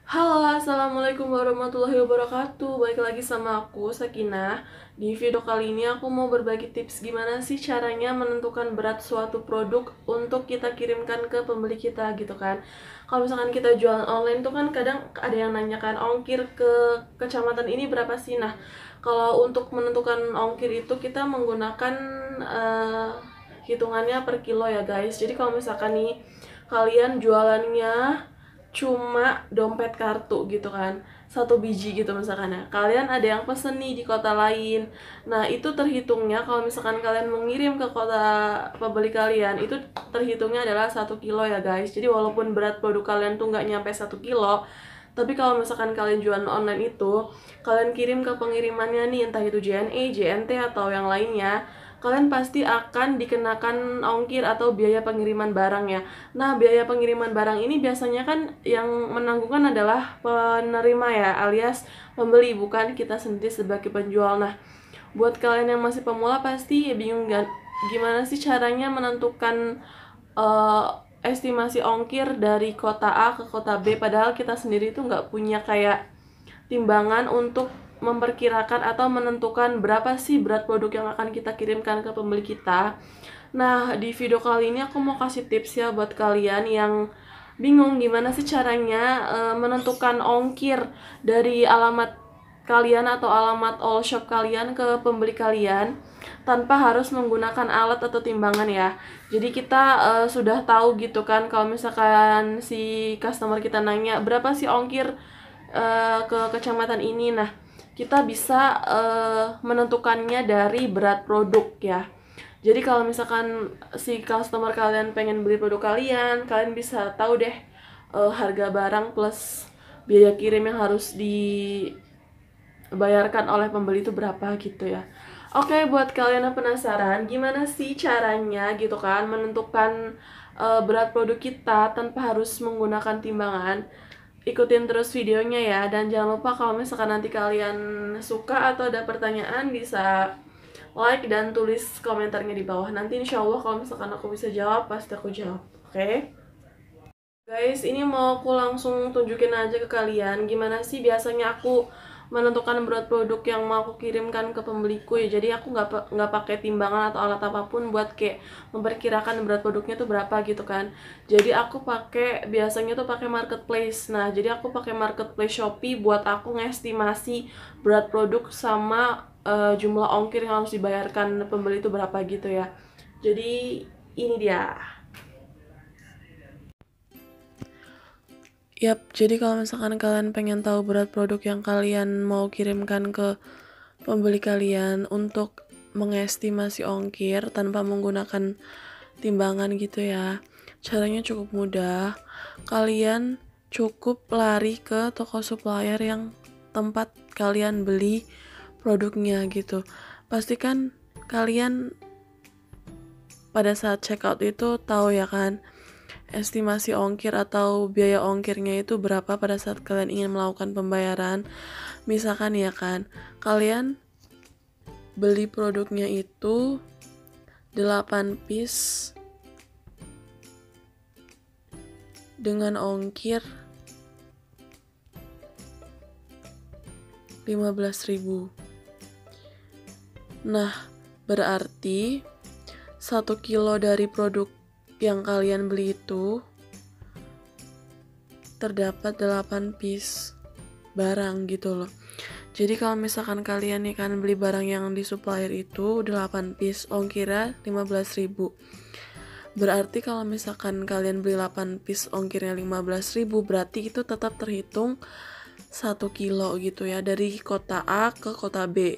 Halo, assalamualaikum warahmatullahi wabarakatuh. Balik lagi sama aku, Sakinah. Di video kali ini aku mau berbagi tips gimana sih caranya menentukan berat suatu produk untuk kita kirimkan ke pembeli kita gitu kan. Kalau misalkan kita jualan online tuh kan kadang ada yang nanyakan ongkir ke kecamatan ini berapa sih. Nah, kalau untuk menentukan ongkir itu kita menggunakan eh, hitungannya per kilo ya guys. Jadi kalau misalkan nih kalian jualannya cuma dompet kartu gitu kan, satu biji gitu misalkan ya, kalian ada yang pesen nih di kota lain, nah itu terhitungnya kalau misalkan kalian mengirim ke kota pembeli kalian itu terhitungnya adalah 1 kilo ya guys. Jadi walaupun berat produk kalian tuh nggak nyampe 1 kilo, tapi kalau misalkan kalian jualan online itu, kalian kirim ke pengirimannya nih, entah itu JNE, JNT atau yang lainnya, kalian pasti akan dikenakan ongkir atau biaya pengiriman barang ya. Nah, biaya pengiriman barang ini biasanya kan yang menanggungkan adalah penerima ya, alias pembeli, bukan kita sendiri sebagai penjual. Nah, buat kalian yang masih pemula pasti bingung gimana sih caranya menentukan eh, estimasi ongkir dari kota A ke kota B, padahal kita sendiri tuh nggak punya kayak timbangan untuk memperkirakan atau menentukan berapa sih berat produk yang akan kita kirimkan ke pembeli kita. Nah, di video kali ini aku mau kasih tips ya buat kalian yang bingung gimana sih caranya menentukan ongkir dari alamat kalian atau alamat all shop kalian ke pembeli kalian tanpa harus menggunakan alat atau timbangan ya. Jadi kita sudah tahu gitu kan kalau misalkan si customer kita nanya berapa sih ongkir ke kecamatan ini. Nah, kita bisa menentukannya dari berat produk ya. Jadi kalau misalkan si customer kalian pengen beli produk kalian, kalian bisa tahu deh harga barang plus biaya kirim yang harus dibayarkan oleh pembeli itu berapa gitu ya. Oke, buat kalian yang penasaran gimana sih caranya gitu kan menentukan berat produk kita tanpa harus menggunakan timbangan, ikutin terus videonya ya. Dan jangan lupa kalau misalkan nanti kalian suka atau ada pertanyaan bisa like dan tulis komentarnya di bawah. Nanti insya Allah kalau misalkan aku bisa jawab pasti aku jawab. Oke? Guys, ini mau aku langsung tunjukin aja ke kalian gimana sih biasanya aku menentukan berat produk yang mau aku kirimkan ke pembeliku ya. Jadi aku nggak pakai timbangan atau alat apapun buat kayak memperkirakan berat produknya tuh berapa gitu kan. Jadi aku biasanya tuh pakai marketplace. Nah, jadi aku pakai marketplace Shopee buat aku ngestimasi berat produk sama jumlah ongkir yang harus dibayarkan pembeli itu berapa gitu ya. Jadi ini dia. Yap, jadi kalau misalkan kalian pengen tahu berat produk yang kalian mau kirimkan ke pembeli kalian untuk mengestimasi ongkir tanpa menggunakan timbangan gitu ya, caranya cukup mudah. Kalian cukup lari ke toko supplier yang tempat kalian beli produknya gitu. Pastikan kalian pada saat checkout itu tahu ya kan, estimasi ongkir atau biaya ongkirnya itu berapa pada saat kalian ingin melakukan pembayaran. Misalkan ya kan, kalian beli produknya itu 8 piece dengan ongkir 15.000. Nah, berarti 1 kilo dari produk yang kalian beli itu terdapat 8 piece barang gitu loh. Jadi kalau misalkan kalian nih kan beli barang yang di supplier itu 8 piece, ongkirnya 15.000. Berarti kalau misalkan kalian beli 8 piece ongkirnya 15.000, berarti itu tetap terhitung 1 kilo gitu ya, dari kota A ke kota B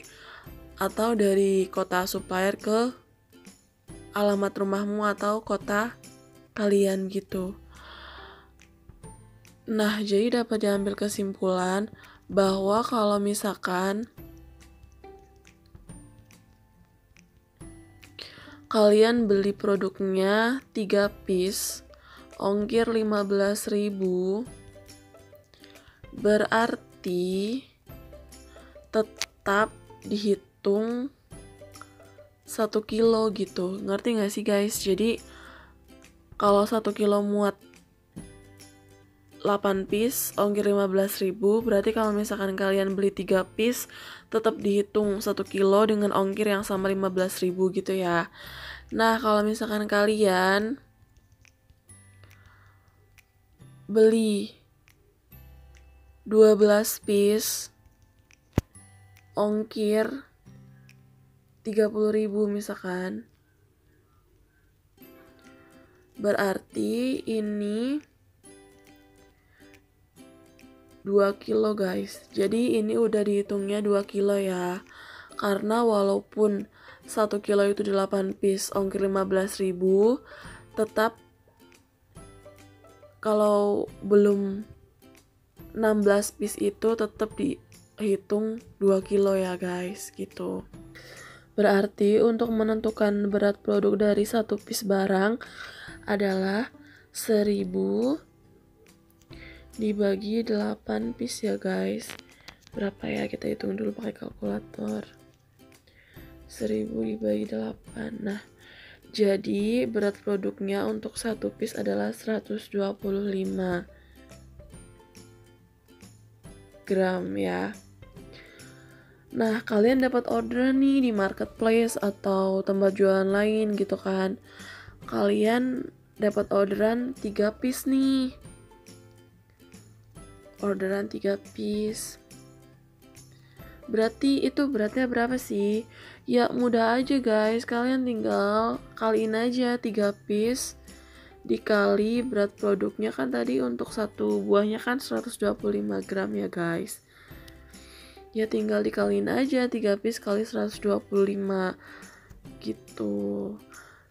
atau dari kota supplier ke alamat rumahmu atau kota kalian gitu. Nah, jadi dapat diambil kesimpulan bahwa kalau misalkan kalian beli produknya 3 piece, ongkir 15.000, berarti tetap dihitung 1 kilo gitu. Ngerti gak sih guys? Jadi kalau 1 kilo muat 8 piece, ongkir 15.000. Berarti kalau misalkan kalian beli 3 piece, tetap dihitung 1 kilo dengan ongkir yang sama 15.000 gitu ya. Nah, kalau misalkan kalian beli 12 piece, ongkir 30.000 misalkan, berarti ini 2 kilo guys. Jadi ini udah dihitungnya 2 kilo ya. Karena walaupun 1 kilo itu 8 piece, ongkir 15.000, tetap kalau belum 16 piece itu tetap dihitung 2 kilo ya guys, gitu. Berarti untuk menentukan berat produk dari 1 piece barang adalah 1000 dibagi 8 piece ya guys. Berapa ya? Kita hitung dulu pakai kalkulator. 1000 dibagi 8. Nah, jadi berat produknya untuk 1 piece adalah 125 gram ya. Nah, kalian dapat order nih di marketplace atau tempat jualan lain gitu kan. Kalian dapat orderan 3 piece nih. Orderan 3 piece. Berarti itu beratnya berapa sih? Ya mudah aja guys, kalian tinggal kaliin aja 3 piece dikali berat produknya kan tadi untuk satu buahnya kan 125 gram ya guys. Ya tinggal dikaliin aja 3 piece kali 125 gitu.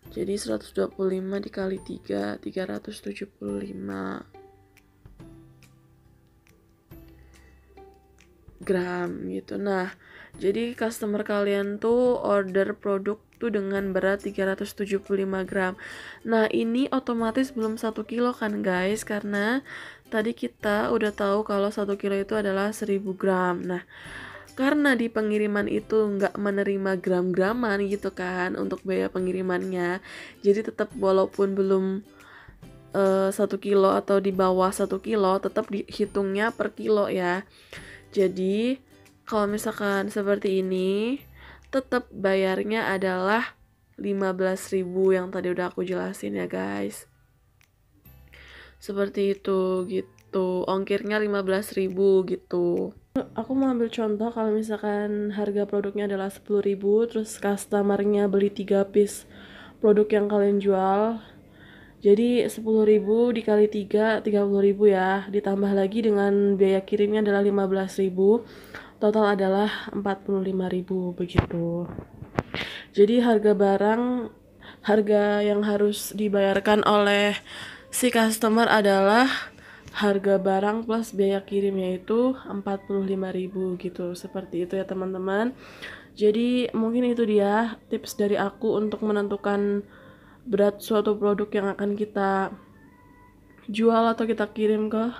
Jadi 125 dikali 3, 375 gram gitu. Nah, jadi customer kalian tuh order produk tuh dengan berat 375 gram. Nah, ini otomatis belum 1 kilo kan guys, karena tadi kita udah tahu kalau 1 kilo itu adalah 1000 gram. Nah, karena di pengiriman itu nggak menerima gram-graman gitu kan untuk biaya pengirimannya, jadi tetap walaupun belum 1 kilo atau di bawah 1 kilo tetap dihitungnya per kilo ya. Jadi kalau misalkan seperti ini tetap bayarnya adalah 15.000 yang tadi udah aku jelasin ya guys. Seperti itu gitu. Ongkirnya 15.000 gitu. Aku mau ambil contoh kalau misalkan harga produknya adalah 10.000, terus customernya beli 3 piece produk yang kalian jual. Jadi 10.000 dikali 3, 30.000 ya. Ditambah lagi dengan biaya kirimnya adalah 15.000. Total adalah 45.000 begitu. Jadi harga yang harus dibayarkan oleh si customer adalah harga barang plus biaya kirimnya itu 45.000 gitu. Seperti itu ya teman-teman. Jadi mungkin itu dia tips dari aku untuk menentukan berat suatu produk yang akan kita jual atau kita kirim ke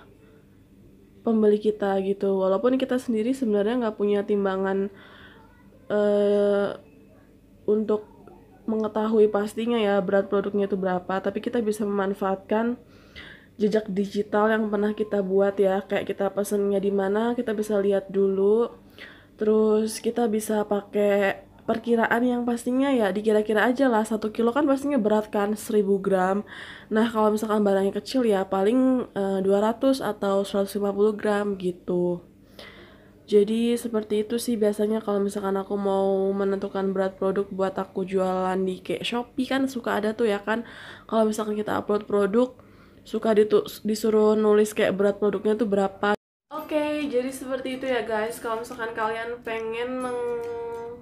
pembeli kita gitu. Walaupun kita sendiri sebenarnya nggak punya timbangan untuk mengetahui pastinya ya berat produknya itu berapa, tapi kita bisa memanfaatkan jejak digital yang pernah kita buat ya, kayak kita pesennya di mana kita bisa lihat dulu, terus kita bisa pakai perkiraan yang pastinya ya dikira-kira aja lah. 1 kilo kan pastinya berat kan 1000 gram. Nah kalau misalkan barangnya kecil ya paling 200 atau 150 gram gitu. Jadi seperti itu sih biasanya kalau misalkan aku mau menentukan berat produk buat aku jualan di kayak Shopee kan suka ada tuh ya kan. Kalau misalkan kita upload produk suka disuruh nulis kayak berat produknya tuh berapa. Oke, jadi seperti itu ya guys. Kalau misalkan kalian pengen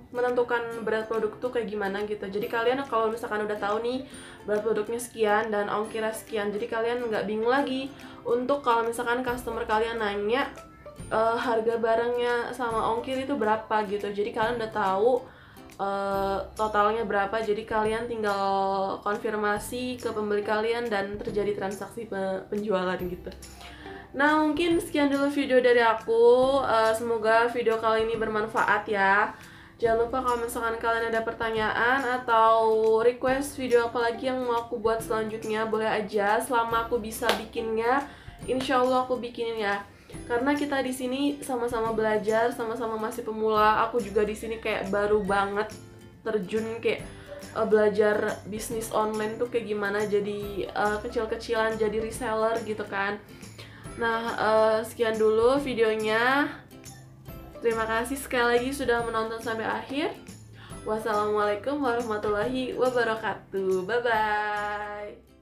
menentukan berat produk tuh kayak gimana gitu. Jadi kalian kalau misalkan udah tahu nih berat produknya sekian dan ongkirnya sekian, jadi kalian nggak bingung lagi untuk kalau misalkan customer kalian nanya harga barangnya sama ongkir itu berapa gitu. Jadi kalian udah tahu totalnya berapa, jadi kalian tinggal konfirmasi ke pembeli kalian dan terjadi transaksi penjualan gitu. Nah mungkin sekian dulu video dari aku. Semoga video kali ini bermanfaat ya. Jangan lupa kalau misalkan kalian ada pertanyaan atau request video apa lagi yang mau aku buat selanjutnya, boleh aja selama aku bisa bikinnya insya Allah aku bikinin ya. Karena kita di sini sama-sama belajar, sama-sama masih pemula. Aku juga di sini kayak baru banget terjun kayak belajar bisnis online tuh kayak gimana, jadi kecil-kecilan jadi reseller gitu kan. Nah, sekian dulu videonya. Terima kasih sekali lagi sudah menonton sampai akhir. Wassalamualaikum warahmatullahi wabarakatuh. Bye bye.